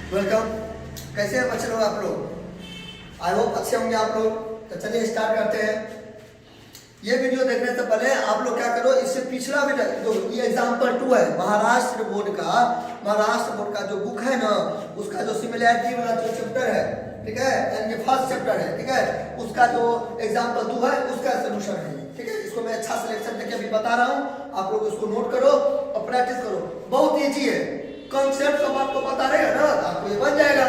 Welcome. कैसे हैं बच्चे लोग आप लोग? आई होप अच्छे होंगे आप लोग। तो चलिए स्टार्ट करते हैं। ये वीडियो देखने से पहले आप लोग क्या करो, इससे पिछला जो ये एग्जाम्पल 2 है महाराष्ट्र बोर्ड का जो बुक है ना, उसका जो सिमिलैरिटी वाला जो चैप्टर है, ठीक है, यानी फर्स्ट चैप्टर है, ठीक है, उसका जो एग्जाम्पल 2 है उसका सोल्यूशन है, ठीक है। इसको मैं अच्छा सिलेक्शन देके अभी बता रहा हूँ, आप लोग उसको नोट करो और प्रैक्टिस करो। बहुत ईजी है, कॉन्सेप्ट सब आपको पता रहेगा ना, तो आपको ये बन जाएगा।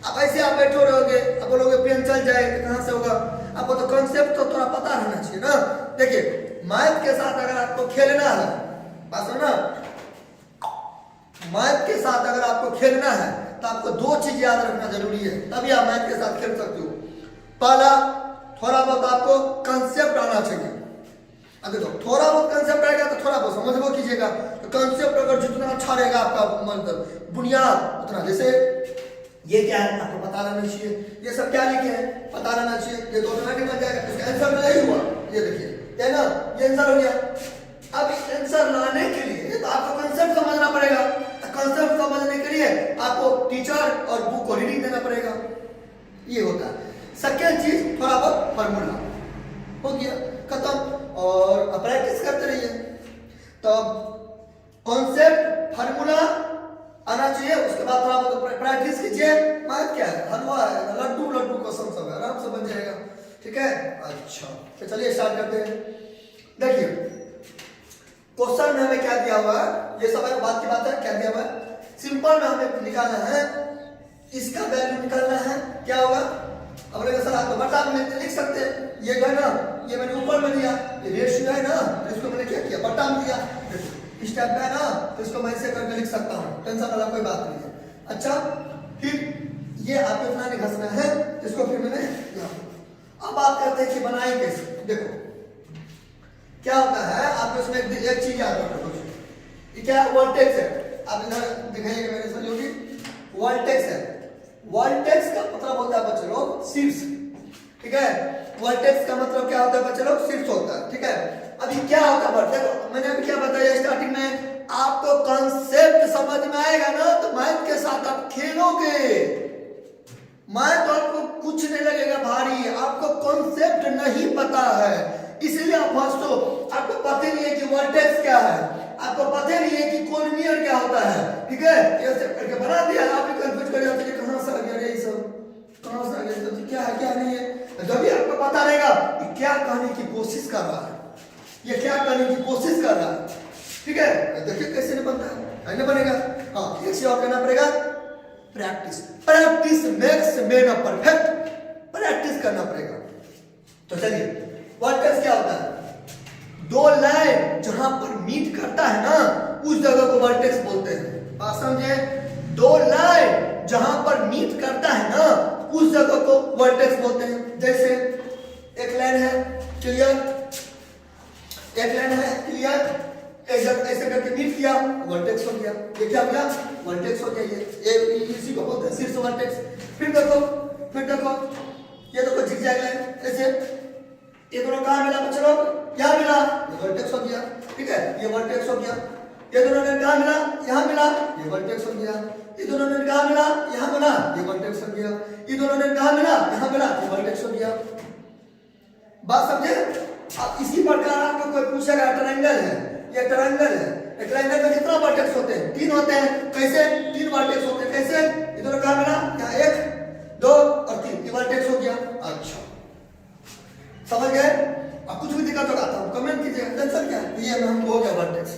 अब ऐसे आप बैठे रहोगे, अब बोलोगे पेन चल जाए तो कहाँ से होगा? आपको तो कॉन्सेप्ट तो थोड़ा पता रहना चाहिए ना। देखिए, मैथ के साथ अगर आपको खेलना है, बात सुनो ना, मैथ के साथ अगर आपको खेलना है तो आपको 2 चीज याद रखना जरूरी है, तभी आप मैथ के साथ खेल सकते हो। पहला, थोड़ा बहुत आपको कंसेप्ट आना चाहिए। अब देखो, थोड़ा बहुत कंसेप्ट आएगा तो थोड़ा बहुत समझ लो कीजिएगा। तो कंसेप्ट अगर जितना अच्छा रहेगा आपका मतलब बुनियाद उतना, जैसे ये क्या है आपको पता रहना चाहिए, ये सब क्या लिखे हैं पता रहना चाहिए, ये तो ऑटोमेटिक बन जाएगा। इसका आंसर तो यही हुआ, ये देखिए, है ना, ये आंसर हो गया। अब इस आंसर लाने के लिए तो आपको कंसेप्ट समझना पड़ेगा। कंसेप्ट समझने के लिए आपको टीचर और बुक को रीडिंग देना पड़ेगा, ये होता है। सेकेंड चीज, थोड़ा बहुत फार्मूला हो गया, खत्म। और प्रैक्टिस करते रहिए। तो कॉन्सेप्ट फार्मूला आना चाहिए, उसके बाद थोड़ा बहुत प्रैक्टिस कीजिए। मैथ क्या है, हलवा है, लड्डू लड्डू कसम सब है, आराम से बन जाएगा, ठीक है। अच्छा, तो चलिए स्टार्ट करते हैं। देखिए, क्वेश्चन में हमें क्या दिया हुआ है, ये सब एक बात की बात है, क्या दिया हुआ है, सिंपल में हमें निकालना है, इसका वैल्यू निकालना है, क्या होगा। अब बोलेगा सर आप तो बटा में लिख सकते हैं, ये है ना, ये मैंने ऊपर में दिया, ये रेशियो है ना, इसको मैंने क्या किया, बटा में दिया, इस टाइप का है ना, तो इसको मैं ऐसे करके लिख सकता हूँ, टेंशन वाला कोई बात नहीं है। अच्छा, फिर ये आपको इतना नहीं घसना है, इसको फिर मैंने अब बात करते हैं कि बनाए कैसे। देखो क्या होता है, आप इसमें एक चीज याद रखो, ये क्या है, वर्टेक्स है। आप इधर दिखाइएगा मेरे से, जो कि वर्टेक्स है। वर्टेक्स का मतलब होता है बच्चे लोग शीर्ष, ठीक है। वर्टेक्स का मतलब क्या होता है बच्चे लोग, शीर्ष होता है, ठीक है। अभी क्या होता है, देखो मैंने अभी क्या बताया स्टार्टिंग में, आपको कॉन्सेप्ट समझ में आएगा ना तो मैथ के साथ आप खेलोगे। मैथ आपको कुछ नहीं लगेगा भारी, आपको कॉन्सेप्ट नहीं पता है इसलिए आप फंसो। आपको पता नहीं है कि वर्टेक्स क्या है, आपको पता नहीं है कि कोलिनियर क्या होता है, ठीक है। ऐसे करके बना दिया, आप भी कंफ्यूज कर जाते हैं कहां से आ गया ये सब, कहां से आ गया सब, क्या है क्या नहीं है। जब भी आपको पता रहेगा कि क्या कहने की कोशिश कर रहा है, ये क्या करने की कोशिश कर रहा है, ठीक है। देखिए कैसे नहीं बनता है, नहीं बनेगा। हाँ, एक चीज और करना पड़ेगा, practice. Practice makes man perfect, practice करना पड़ेगा। तो चलिए, वर्टेक्स क्या होता है, 2 लाइन जहां पर मीट करता है ना, उस जगह को वर्टेक्स बोलते हैं। बात समझे, 2 लाइन जहां पर मीट करता है ना, उस जगह को वर्टेक्स बोलते हैं। जैसे एक लाइन है क्लियर, एक लाइन है क्लियर, ऐसे करके मीट किया, वर्टेक्स हो गया। ये क्या हो गया, वर्टेक्स हो गया। ये इसी को बोलते हैं शीर्ष वर्टेक्स। फिर देखो, ये देखो झिकझैक लाइन, ऐसे ये दोनों कहां मिला बच्चे लोग, यहां मिला, ये वर्टेक्स हो गया, ठीक है, ये वर्टेक्स हो गया। ये दोनों ने कहां मिला, यहां मिला, ये वर्टेक्स हो गया। ये दोनों ने कहां मिला, यहां मिला, ये वर्टेक्स हो गया। ये दोनों ने कहां मिला, यहां मिला, ये वर्टेक्स हो गया। बात समझे। अब इसी प्रकार आपको कोई पूछेगा ट्रायंगल है, ये ट्रायंगल है, ट्रायंगल में कितना वर्टेक्स होते हैं, 3 होते हैं। कैसे 3 वर्टेक्स होते हैं, कैसे, ये दोनों कहां मिला, यहाँ 1 2 और 3, ये वर्टेक्स हो गया। अच्छा, समझ गए। अब कुछ भी दिक्कत होगा तो कमेंट कीजिए, टेंशन क्या है, ये हमको हो गया वर्टेक्स,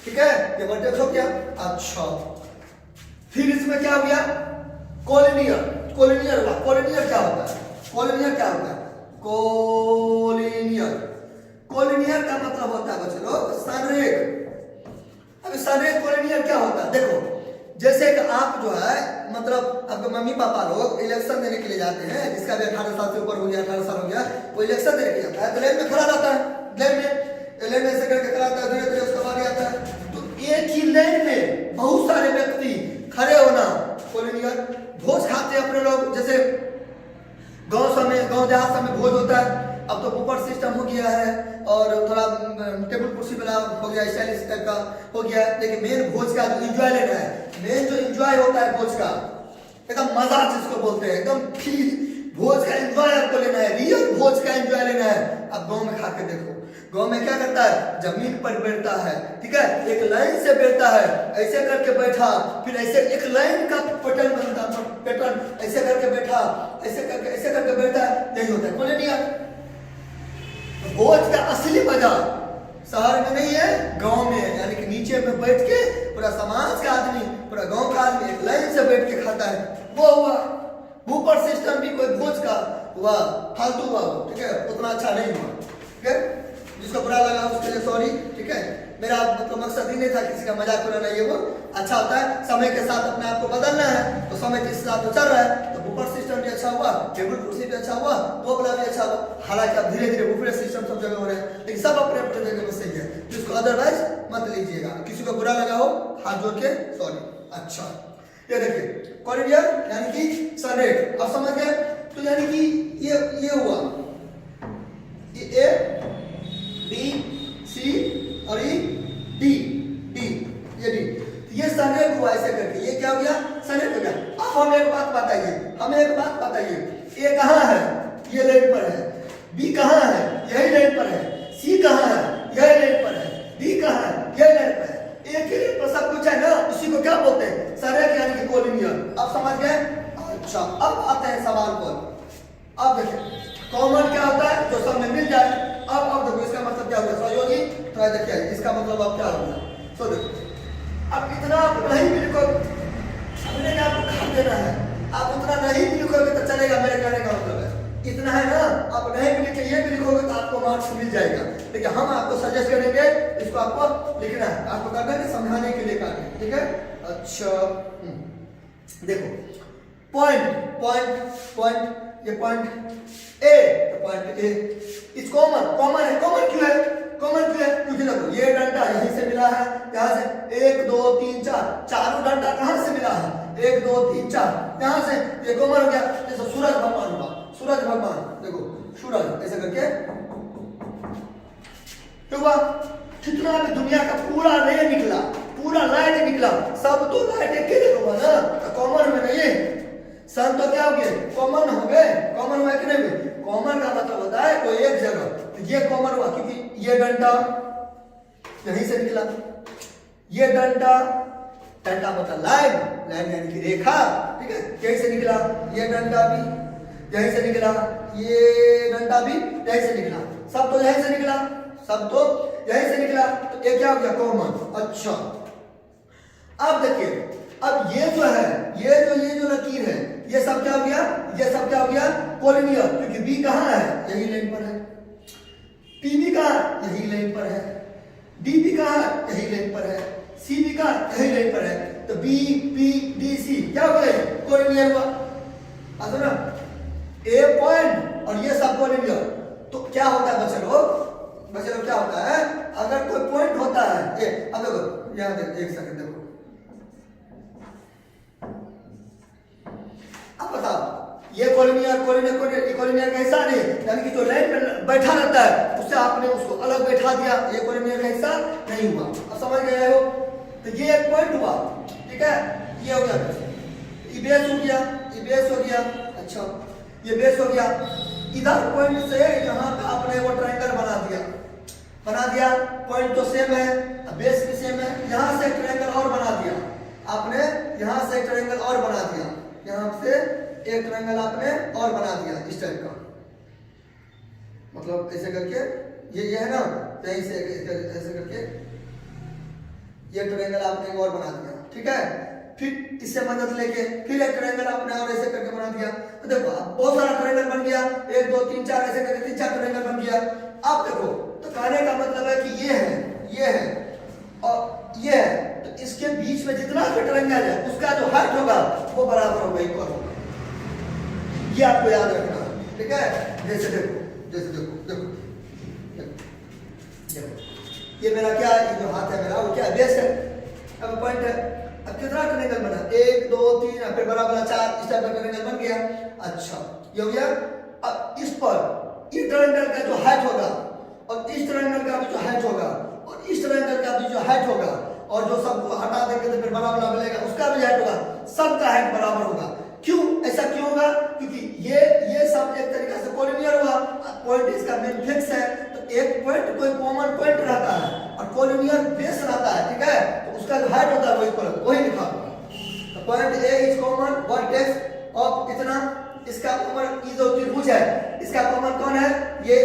ठीक है, ये वर्टेक्स हो गया। अच्छा, फिर इसमें क्या हो गया, कोलिनियर। कोलिनियर हुआ, कोलिनियर क्या होता है, कोलिनियर क्या होता है, कोलिनियर, कोलिनियर का मतलब होता है बच्चे लोग संरेख। अब संरेख कोलिनियर क्या होता है, देखो जैसे कि आप जो है मतलब आपके मम्मी पापा लोग इलेक्शन देने के लिए जाते हैं, जिसका भी 18 साल से ऊपर हो गया, 18 साल हो गया, वो इलेक्शन देने के लिए जाता है, तो लाइन में खड़ा रहता है, लाइन में ऐसे करके खड़ा रहता है, धीरे धीरे उसका बारी आता है। तो एक ही लाइन में बहुत सारे व्यक्ति खड़े होना, कोलिनियर। भोज खाते हैं अपने लोग, जैसे गांव देहात में भोज होता है, अब तो ऊपर सिस्टम हो गया है और थोड़ा टेबल कुर्सी वाला हो गया, स्टाइलिश टाइप का हो गया है। लेकिन मेन भोज का जो एंजॉय लेना है, मेन जो एंजॉय होता है भोज का, एकदम मजा जिसको बोलते हैं, एकदम फील, भोज का एंजॉय आपको लेना है, रियल भोज का एंजॉय लेना है। अब गांव में खा के देखो, गांव में क्या करता है, जमीन पर बैठता है, ठीक है, एक लाइन से बैठता है, ऐसे करके बैठा, फिर ऐसे एक लाइन का पैटर्न बनता, पैटर्न ऐसे करके बैठा, ऐसे करके बैठा, यही होता है। बोले नहीं यार, भोज का असली मजा शहर में नहीं है, गांव में है। यानी कि नीचे में बैठ के पूरा समाज का आदमी, पूरा गांव का आदमी एक लाइन से बैठ के खाता है। वो हुआ ऊपर सिस्टम भी कोई भोज का हुआ, फालतू हुआ, ठीक है, उतना अच्छा नहीं हुआ, ठीक है। जिसको बुरा लगा उसके लिए सॉरी, ठीक है। मेरा मतलब मकसद ही नहीं था किसी का मजाक उड़ाना, ये वो अच्छा होता है। समय के साथ अपने आप को बदलना है, तो समय जिस हिसाब से चल रहा है, तो ऊपर सिस्टम भी अच्छा हुआ, टेबल कुर्सी भी अच्छा हुआ, तो भी अच्छा हुआ। हालांकि अब धीरे धीरे ऊपर सिस्टम सब जगह हो रहे हैं, लेकिन सब अपने अपने जगह पर सही है। जिसको अदरवाइज मत लीजिएगा, किसी को बुरा लगा हो हाथ जोड़ के सॉरी। अच्छा, ये देखिए कॉरिडोर यानी कि सनरेट, अब समझ गए। तो यानी कि ये हुआ, ये ए बी सी और ये डी, ये डी, ये सनरेट हुआ ऐसे करके। ये क्या हो गया, सनरेट हो गया। अब हमें एक बात बताइए, ए कहाँ है, ये लाइन पर है, बी कहाँ है, यही लाइन पर है, सी कहाँ है, यही लाइन पर है, डी कहाँ है, यही लाइन पर है। एक ही लाइन पर सब कुछ है ना, उसी को क्या बोलते हैं, सनरेट यानी कि कोलिनियर। अब समझ गए। अच्छा, अब आते हैं सवाल पर। अब देखिए कॉमन क्या होता है, जो सब में मिल जाए। अब देखो इसका मतलब क्या हो गया, सहयोगी। तो देखिए इसका मतलब अब क्या हो गया, सो देखो अब इतना आप नहीं भी लिखो, समझने का आपको खान देना है, आप उतना नहीं भी लिखोगे तो चलेगा, मेरे कहने का मतलब है इतना है ना। आप नहीं भी लिखे, ये भी लिखोगे तो आपको मार्क्स मिल जाएगा। लेकिन हम आपको सजेस्ट करेंगे, इसको आपको लिखना है, आपको करना है समझाने के लिए करना है, ठीक है। अच्छा देखो पॉइंट, ये पॉइंट ए, तो पॉइंट ए इस कॉमन है। कॉमन क्यों है, क्योंकि देखो ये डंडा यहीं से मिला है, यहाँ से 1 2 3 4, चारों डंडा कहाँ से मिला है, 1 2 3 4, यहाँ से ये कॉमन हो गया। जैसे सूरज भगवान हुआ, सूरज भगवान देखो, सूरज ऐसे करके तो हुआ। कितना भी दुनिया का पूरा नहीं निकला, पूरा लाइट निकला, सब तो लाइट एक ही जगह हुआ ना, तो कॉमन में नहीं। सन तो क्या हो गए, कॉमन हो गए, कॉमन हुआ कि नहीं। कॉमन का मतलब होता है कोई एक जगह, तो ये कॉमन हुआ क्योंकि ये डंडा यहीं से निकला, ये डंडा मतलब लाइन यानी कि रेखा, ठीक है, यहीं से निकला। ये डंडा भी यहीं से निकला, ये डंडा भी यहीं से निकला, सब तो यहीं से निकला, तो ये क्या हो गया, कॉमन। अच्छा अब देखिए, अब ये जो है, ये जो लकीर है, ये सब क्या हो गया, कोलिनियर, क्योंकि बी कहाँ है, यही लाइन पर है, पी भी कहाँ, यही लाइन पर है, डी भी कहाँ, यही लाइन पर है, सी भी कहाँ, यही लाइन पर है। तो बी पी डी सी क्या हो गए, कोलिनियर हुआ। आता ना, ए पॉइंट और ये सब कोलिनियर। तो क्या होता है बच्चे लोग क्या होता है, अगर कोई पॉइंट होता है, अब देखो यहाँ देखो, एक सेकंड देखो, अब बताओ ये कोलिनियर का हिस्सा नहीं, यानी कि जो लाइन में बैठा रहता है उससे आपने उसको अलग बैठा दिया, ये कोलिनियर का हिस्सा नहीं हुआ। अब समझ गए हो। तो ये एक पॉइंट हुआ, ठीक है, ये हो गया, ये बेस हो गया, अच्छा ये बेस हो गया। इधर पॉइंट से यहाँ पे आपने वो ट्रायंगल बना दिया, पॉइंट तो सेम है, बेस भी सेम है, यहाँ से एक ट्रायंगल और बना दिया आपने, यहाँ से एक ट्रायंगल और बना दिया, यहाँ से एक ट्रायंगल आपने और बना दिया इस टाइप का, मतलब ऐसे करके ये है ना, यहीं से ऐसे करके ये ट्रायंगल आपने एक और बना दिया, ठीक है। फिर इससे मदद लेके फिर एक ट्रायंगल आपने और ऐसे करके बना दिया। तो देखो बहुत सारा ट्रायंगल बन गया, 1 2 3 4 ऐसे करके 3 4 ट्रायंगल बन गया। अब देखो, तो कहने का मतलब है कि ये है और ये है, तो इसके बीच में जितना भी ट्रायंगल है उसका जो हाइट होगा वो बराबर होगा, इक्वल होगा। ये आपको याद रखना है, ठीक है। जैसे देखो ये मेरा क्या है, ये जो हाथ है मेरा वो क्या बेस है, अब पॉइंट है। अब कितना ट्रायंगल बना, 1 2 3 फिर बराबर 4, इस टाइप का ट्रायंगल बन गया। अच्छा ये हो गया। अब इस पर इस ट्रायंगल का जो हाइट होगा और इस ट्रायंगल का भी जो हाइट होगा और इस ट्रायंगल का भी जो हाइट होगा और जो सबको हटा देंगे तो फिर बराबर मिलेगा, उसका भी हाइट होगा, सबका हाइट बराबर होगा। ऐसा क्यों होगा? क्योंकि ये सब एक तरीके से कोलिनियर हुआ, पॉइंट इसका मेन फिक्स है, तो एक पॉइंट कोई कॉमन पॉइंट रहता है और कोलिनियर बेस रहता है, ठीक है, तो उसका जो हाइट होता है वो इक्वल, वही लिखा हुआ। तो point A is common vertex of इतना, इसका कॉमन ई जो त्रिभुज है इसका कॉमन कौन है? ये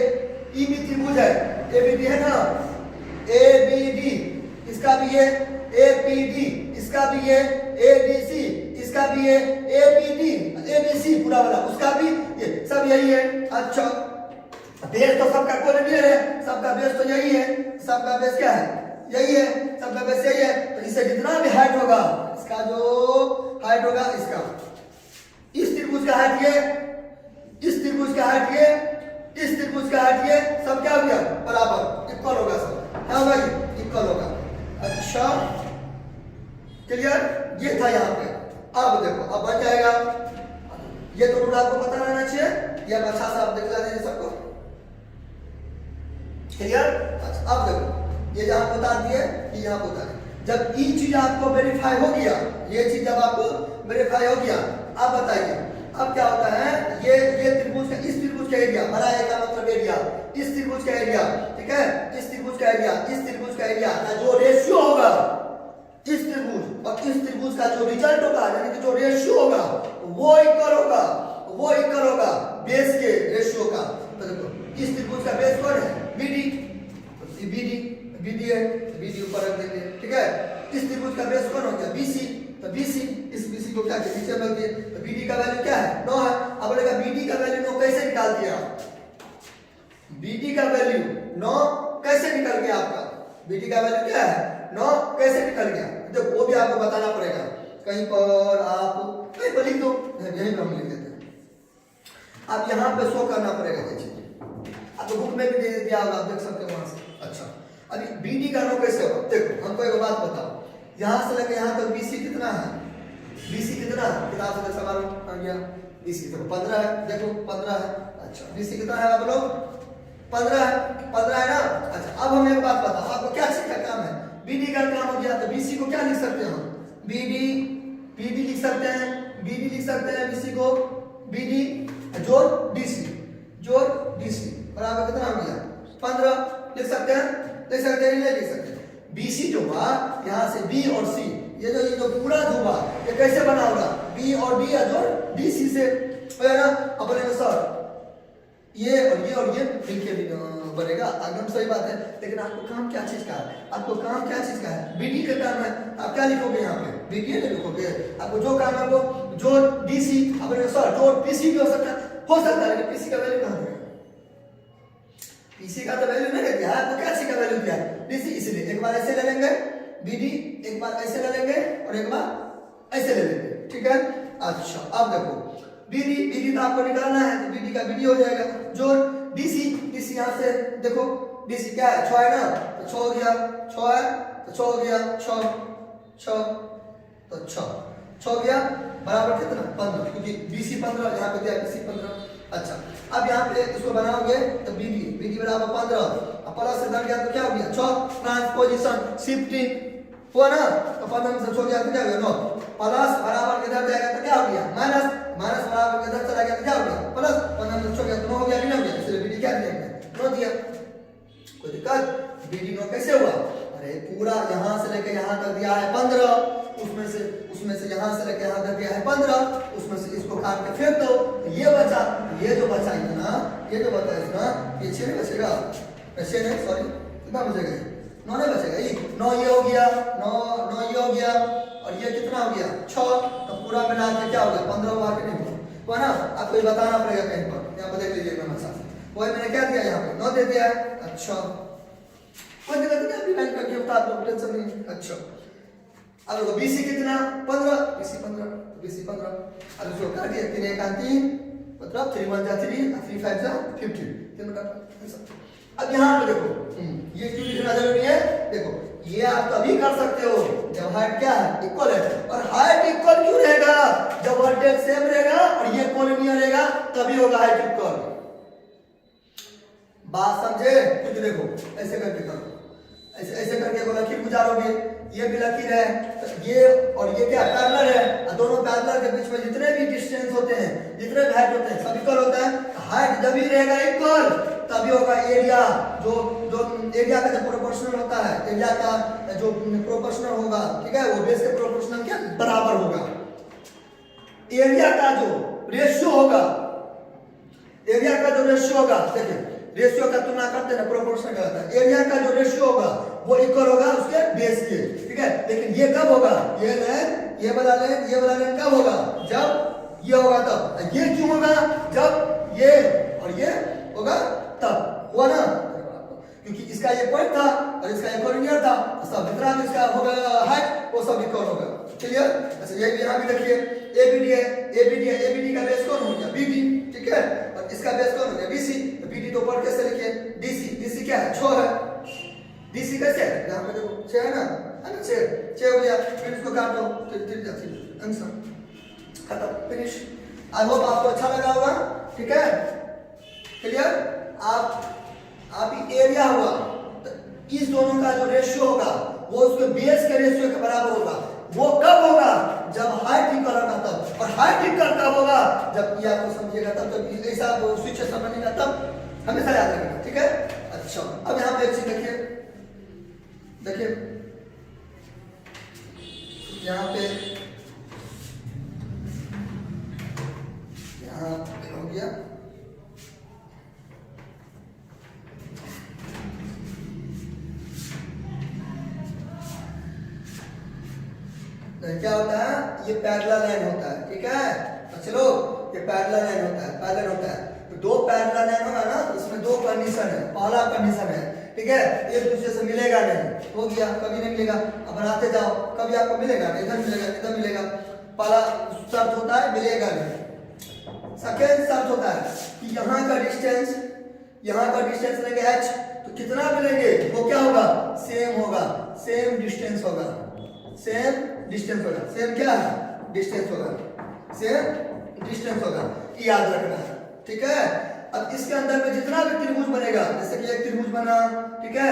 ई बी त्रिभुज है, एबीडी है ना, एबीडी, इसका भी ये एपीडी, इसका भी ये एडीसी, इसका भी ये एपीडी, एबीसी पूरा वाला, उसका भी ये, सब यही है। अच्छा, बेस तो सबका कोलिनियर है, सबका बेस तो यही है, सबका बेस क्या है? यही है, सबका बेस यही है। तो इससे जितना भी हाइट होगा, इसका जो हाइट होगा, इसका इस त्रिभुज का हाइट ये, इस त्रिभुज का हाइट ये, इस त्रिभुज का हाइट ये, सब क्या हो गया? बराबर, इक्वल होगा, सब क्या होगा? इक्वल होगा। अच्छा क्लियर? ये था यहाँ पे। अब देखो, अब बन जाएगा, ये तो रूल आपको पता रहना चाहिए, ये अब अच्छा सा आप दिखला दीजिए सबको। क्लियर? अच्छा, अब देखो, ये जहां बता दिए, ये यहाँ बता दिए। जब ये चीज आपको वेरीफाई हो गया, ये चीज जब आपको वेरीफाई हो गया, अब बताइए अब क्या होता है? ये त्रिभुज का, इस त्रिभुज का एरिया, बड़ा ए का मतलब एरिया, इस त्रिभुज का एरिया, ठीक है, इस त्रिभुज का एरिया, इस त्रिभुज का एरिया का जो रेशियो होगा, इस त्रिभुज और इस त्रिभुज का जो रिजल्ट होगा, यानी कि जो रेशियो होगा, वो इक्वल होगा, वो इक्वल होगा बेस के रेशियो का। तो देखो, इस त्रिभुज का बेस कौन है? बीडी, बीडी, बीडी है, बीडी ऊपर रख देंगे, ठीक है। इस त्रिभुज का बेस कौन हो गया? बीसी, तो बीसी, इस बीसी को क्या किया? नीचे रख दिए, तो बीडी का वैल्यू क्या है? 9 है। अब बोलेगा बीडी का वैल्यू 9 कैसे निकाल दिया? बीडी का वैल्यू 9 कैसे निकल गया आपका? बीडी का वैल्यू क्या है? 9 कैसे निकल गया? देखो, वो भी आपको बताना पड़ेगा, कहीं पर आप कहीं पर लिख दो, यहीं पर हम लिख देते हैं, आप यहाँ पे शो करना पड़ेगा ये चीज, आपको बुक में भी दे दिया होगा, आप देख सकते हो वहां से। अच्छा, अभी बीडी का 9 कैसे होगा? देखो, हमको एक बात बताओ, यहाँ से लेकर यहाँ तक बीसी कितना है? बीसी कितना है? किताब से सवाल आ गया, बीसी देखो 15 है, देखो 15 है। अच्छा, बीसी कितना है आप लोग? 15 है, 15 है ना। अच्छा, अब हमें एक बात बताओ, आपको क्या चीज का काम है? बीडी का काम हो गया, तो बीसी को क्या लिख सकते हैं हम? बीडी, बीडी लिख सकते हैं, बीडी लिख सकते हैं, बीसी को बीडी जोड़ डीसी, जोड़ डीसी बराबर कितना हो गया? 15 लिख सकते हैं, लिख सकते हैं, नहीं लिख सकते? बीसी जो हुआ यहाँ से बी और सी, ये जो पूरा जो हुआ, ये कैसे बना होगा? बी और डी जोड़ डीसी से हो ना। अब बोलेंगे सर ये और ये मिलके भी बनेगा, एकदम सही बात है, लेकिन आपको काम क्या चीज का है? आपको काम क्या चीज का है? बीडी का काम है, आप क्या लिखोगे यहाँ पे? बीडी नहीं लिखोगे, आपको जो काम है वो जोड़ डीसी। अब सर जोड़ पीसी भी हो सकता है, लेकिन पीसी का वैल्यू कहाँ है? पीसी का तो वैल्यू नहीं दिया, आपको क्या चीज का वैल्यू दिया? डीसी, इसलिए एक बार ऐसे ले लेंगे बीडी, एक बार ऐसे ले लेंगे और एक बार ऐसे ले लेंगे, ठीक है। अच्छा, अब देखो बीडी, बीडी तो आपको निकालना है, तो बीडी का बीडी हो जाएगा, जोड़ डीसी, डीसी यहाँ से देखो, डीसी क्या है? 6 है ना, तो 6 हो गया, 6 है तो 6 हो गया, 6 6 तो 6 हो गया, बराबर कितना? 15, क्योंकि बीसी 15 यहाँ पे दिया, बीसी 15। अच्छा, अब यहाँ पे इसको बनाओगे तो बीडी, बीडी बराबर 15, अब प्लस से इधर गया तो क्या हो गया? 6, ट्रांसपोजिशन शिफ्टिंग हुआ ना, तो 15 में से 6 गया तो क्या हो गया? 9, प्लस बराबर इधर जाएगा तो क्या हो गया? माइनस, माइनस बराबर इधर चला गया तो क्या हो गया? प्लस, 15 में से 6 गया तो 9 हो गया, नहीं हो गया? इसलिए बीडी क्या दिया? 9 दिया। कोई दिक्कत? बीडी 9 कैसे हुआ? अरे पूरा यहाँ से लेके यहाँ तक दिया है 15, उसमें से यहाँ से लेके यहाँ तक दिया है 15, उसमें से इसको काट के फेंक दो, तो ये बचा, ये जो बचा इतना, ये जो बचा इतना, ये 6 नहीं बचेगा, 6 नहीं, सॉरी, कितना बचेगा? 9 नहीं बचेगा, ये 9 ये हो गया, 9 ये हो गया, और ये कितना हो गया? 6, तो पूरा मिला के क्या हो गया? 15 हुआ कि नहीं हुआ ना? आपको ये बताना पड़ेगा कहीं पर, यहाँ पर देख लीजिए मेरे साथ, वही मैंने क्या दिया यहाँ पे? 9 दे दिया है। अच्छा, कोई दिक्कत नहीं, अपनी लाइन करके बता दो, टेंशन नहीं। अच्छा, अब देखो बीसी कितना? 15, बीसी 15, बीसी 15, अब इसको काट दिया, 3 1 3, मतलब 3 1 3, 3 5 15, 3 का। अब यहाँ पे देखो, ये क्यों लिखना जरूरी है? देखो, ये आप तभी कर सकते हो जब हाइट क्या है? इक्वल है, और हाइट इक्वल क्यों रहेगा? जब वर्टेक्स सेम रहेगा और ये कोलिनियर रहेगा, तभी होगा हाइट इक्वल। बात समझे? कुछ देखो, ऐसे करके करो, ऐसे ऐसे करके वो लकीर गुजारोगे, ये भी लकीर है, तो ये और ये क्या पैरेलल है, दोनों पैरेलल के बीच में जितने भी डिस्टेंस होते हैं, जितने भी हाइट होते हैं, सब इक्वल होता है। हाइट जब भी रहेगा इक्वल तभी होगा एरिया, जो जो एरिया का जो प्रोपोर्शनल होता है, एरिया का जो प्रोपोर्शनल होगा, ठीक है, वो बेस के प्रोपोर्शनल क्या बराबर होगा। एरिया का जो रेशियो होगा, एरिया का जो रेशियो होगा, देखिए रेशियो का तुलना करते हैं प्रोपोर्शनल का, एरिया का जो रेशियो होगा वो इक्वल होगा उसके बेस के, ठीक है। लेकिन ये कब होगा, ये लाइन ये वाला लाइन कब होगा, जब ये होगा तब। ये क्यों होगा, जब ये और ये होगा तब, हुआ ना, क्योंकि इसका ये पॉइंट था और इसका ये कोऑर्डिनेट था, तो सब जितना भी इसका होगा हाइट वो सब इक्वल होगा, क्लियर। अच्छा ये यहाँ भी देखिए एबीडी है, एबीडी का बेस कौन हो गया, बीडी, ठीक है, और इसका बेस कौन हो गया, बीसी। तो बीडी तो ऊपर कैसे लिखे, डीसी क्या है, 6 है, डीसी कैसे है, यहाँ पे देखो 6 है ना, 6 हो गया, फिर इसको काट दो, फिर आंसर खत्म, फिनिश। आई होप आपको अच्छा लगा होगा, ठीक है, क्लियर। आप एरिया हुआ तो इस दोनों का जो रेशियो होगा वो उसके बेस के रेशियो के बराबर होगा। वो कब होगा, जब हाइट इक्वल होगा तब, और हाइट इक्वल कब होगा, जब ये आपको समझिएगा तब, जब ऐसा स्विच समझेगा तब, हमेशा याद रखना, ठीक है। अच्छा अब यहाँ पे एक चीज देखिए, यहाँ पे हो गया, क्या होता है, ये पैरेलल लाइन होता है, ठीक है। चलो ये पैरेलल लाइन होता है, पैरेलल होता है, तो दो पैरेलल लाइन होगा ना, इसमें दो कंडीशन है। पहला कंडीशन है, ठीक है, एक दूसरे से मिलेगा नहीं, हो गया, कभी नहीं मिलेगा। अब बनाते जाओ, कभी आपको मिलेगा, इधर मिलेगा, इधर मिलेगा। पहला शर्त होता है मिलेगा नहीं। सेकेंड शर्त होता है कि यहाँ का डिस्टेंस लेंगे h, तो कितना भी लेंगे वो क्या होगा, सेम होगा, सेम डिस्टेंस होगा, सेम क्या है, डिस्टेंस होगा, याद रखना है, ठीक है। अब इसके अंदर में जितना भी त्रिभुज बनेगा, जैसे कि एक त्रिभुज बना, ठीक है,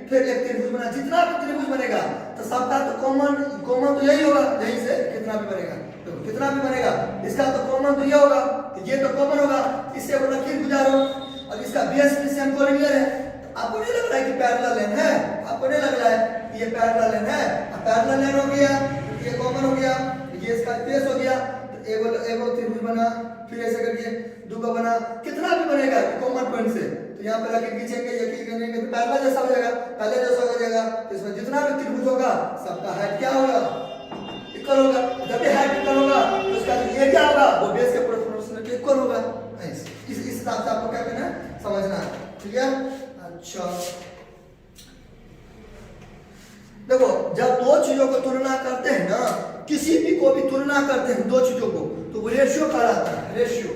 फिर एक त्रिभुज बना, जितना भी त्रिभुज बनेगा तो सबका तो कॉमन तो यही होगा, यहीं से कितना भी बनेगा, तो कितना भी बनेगा इसका तो कॉमन तो ये होगा, तो ये तो कॉमन होगा, इससे वो लकीर गुजारो, और इसका बेस भी सेम कोऑर्डिनेट है। आपको नहीं लग रहा है कि पैरेलल लाइन है, आपको नहीं लग रहा है कि ये पैरेलल लाइन है, पैरेलल लाइन हो गया, ये कॉमन हो गया, ये इसका बेस हो गया, तो एगो त्रिभुज बना, फिर ऐसे करके दूगो बना, कितना भी बनेगा कॉमन पॉइंट से, तो यहाँ पे लकीर खींचेंगे, ये खींच करेंगे तो पैरेलल जैसा हो जाएगा, तो इसमें जितना भी त्रिभुज होगा सबका हाइट क्या होगा, इक्वल होगा। जब भी हाइट इक्वल होगा तो उसका जो एरिया होगा वो बेस के प्रोपोर्शनल के इक्वल होगा। इस हिसाब से आपको क्या करना है, समझना है, ठीक है। अच्छा देखो, जब दो चीजों को तुलना करते हैं ना, किसी भी को भी तुलना करते हैं दो चीजों को, तो वो रेशियो कहलाता है, रेशियो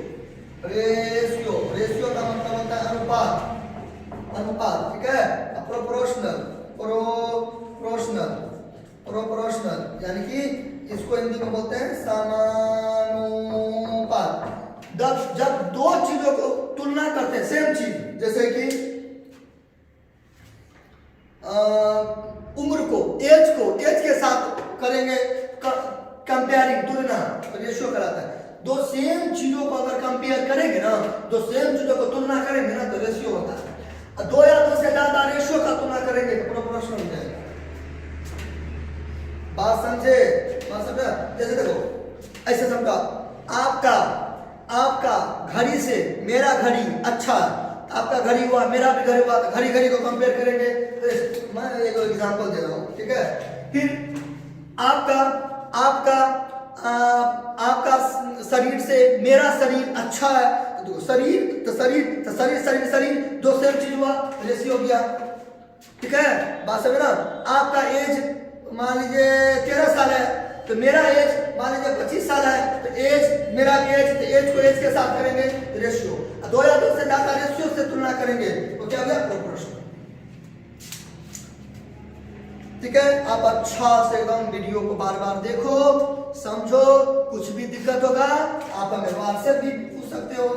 का मतलब होता है अनुपात, ठीक है। प्रोपोर्शनल यानी कि इसको हिंदी में बोलते हैं समानुपात। जब दो चीजों को तुलना करते हैं, सेम चीज, जैसे कि उम्र को एज के साथ करेंगे कंपेयरिंग, तुलना, रेशियो कराता है। दो सेम चीजों को अगर कंपेयर करेंगे ना, दो सेम चीजों को तुलना करेंगे ना, तो रेशियो होता है। दो या दो से ज्यादा रेशियो का तुलना करेंगे तो प्रोपोर्शनल हो जाएगा। बात समझे? जैसे देखो, ऐसे समझा, आपका घड़ी से मेरा घड़ी अच्छा, आपका घड़ी हुआ, मेरा भी घड़ी हुआ, तो घड़ी को कंपेयर करेंगे। तो मैं एक एग्जांपल दे रहा हूँ, ठीक है। फिर आपका शरीर से मेरा शरीर अच्छा है, तो शरीर दो सेम चीज हुआ, रेशियो हो गया, ठीक है। बात समझ ना। आपका एज मान लीजिए 13 साल है, तो मेरा एज मान लीजिए 25 साल है, तो एज मेरा भी एज, तो एज को एज के साथ करेंगे रेशियो। दो या दो से ज्यादा रेशियो से तुलना करेंगे तो क्या हो गया, प्रोपोर्शनल, ठीक है। आप अच्छा से एकदम वीडियो को बार बार देखो, समझो, कुछ भी दिक्कत होगा आप हमें व्हाट्सएप भी पूछ सकते हो।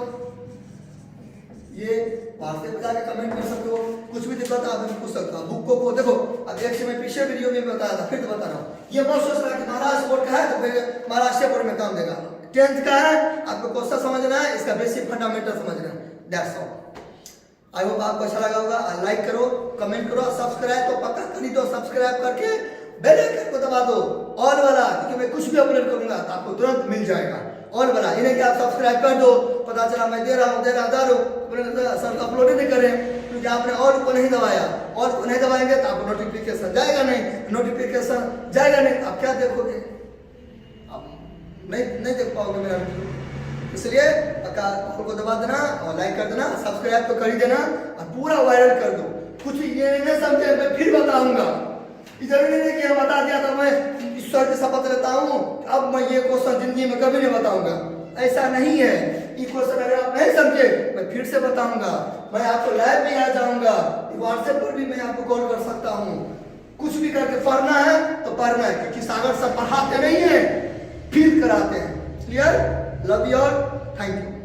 ये व्हाट्सएप पे जाके कमेंट कर सकते हो, कुछ भी दिक्कत है आप मुझे पूछ सकते हो। बुक को देखो, अब एक से मैं पिछले वीडियो में बताया था, फिर तो बता रहा हूँ। ये मत सोच रहा कि महाराष्ट्र बोर्ड का है तो फिर महाराष्ट्र बोर्ड में काम देगा। 10th का है, आपको क्वेश्चन समझना है, इसका बेसिक फंडामेंटल समझना है, दैट्स ऑल। आई होप आपको अच्छा लगा होगा। लाइक करो, कमेंट करो, सब्सक्राइब तो पक्का करी दो, सब्सक्राइब करके बेल आइकन को दबा दो, ऑल वाला, क्योंकि मैं कुछ भी अपलोड करूंगा तो आपको तुरंत मिल जाएगा ऑल वाला। इन्हें कि आप सब्सक्राइब कर दो, पता चला मैं दे रहा हूँ सर अपलोड ही नहीं करें क्योंकि आपने ऑल को नहीं दबाया। ऑल को नहीं दबाएंगे तो आपको नोटिफिकेशन जाएगा नहीं, नोटिफिकेशन जाएगा नहीं आप क्या देखोगे, आप नहीं देख पाओगे मेरा वीडियो। इसलिए ऑल को दबा देना और लाइक कर देना, सब्सक्राइब तो कर ही देना और पूरा वायरल कर दो। कुछ ये नहीं समझे, मैं फिर बताऊंगा, जरूरी नहीं कि बता दिया तो मैं ईश्वर की शपथ लेता हूँ अब मैं ये क्वेश्चन जिंदगी में कभी नहीं बताऊंगा, ऐसा नहीं है। ये क्वेश्चन अगर आप नहीं समझे मैं फिर से बताऊंगा, मैं आपको लाइव में आ जाऊंगा, व्हाट्सएप पर भी मैं आपको कॉल कर सकता हूँ। कुछ भी करके पढ़ना है तो पढ़ना है, क्योंकि सागर सब पढ़ाते नहीं है, फील कराते हैं। Clear? Love you all, thank you.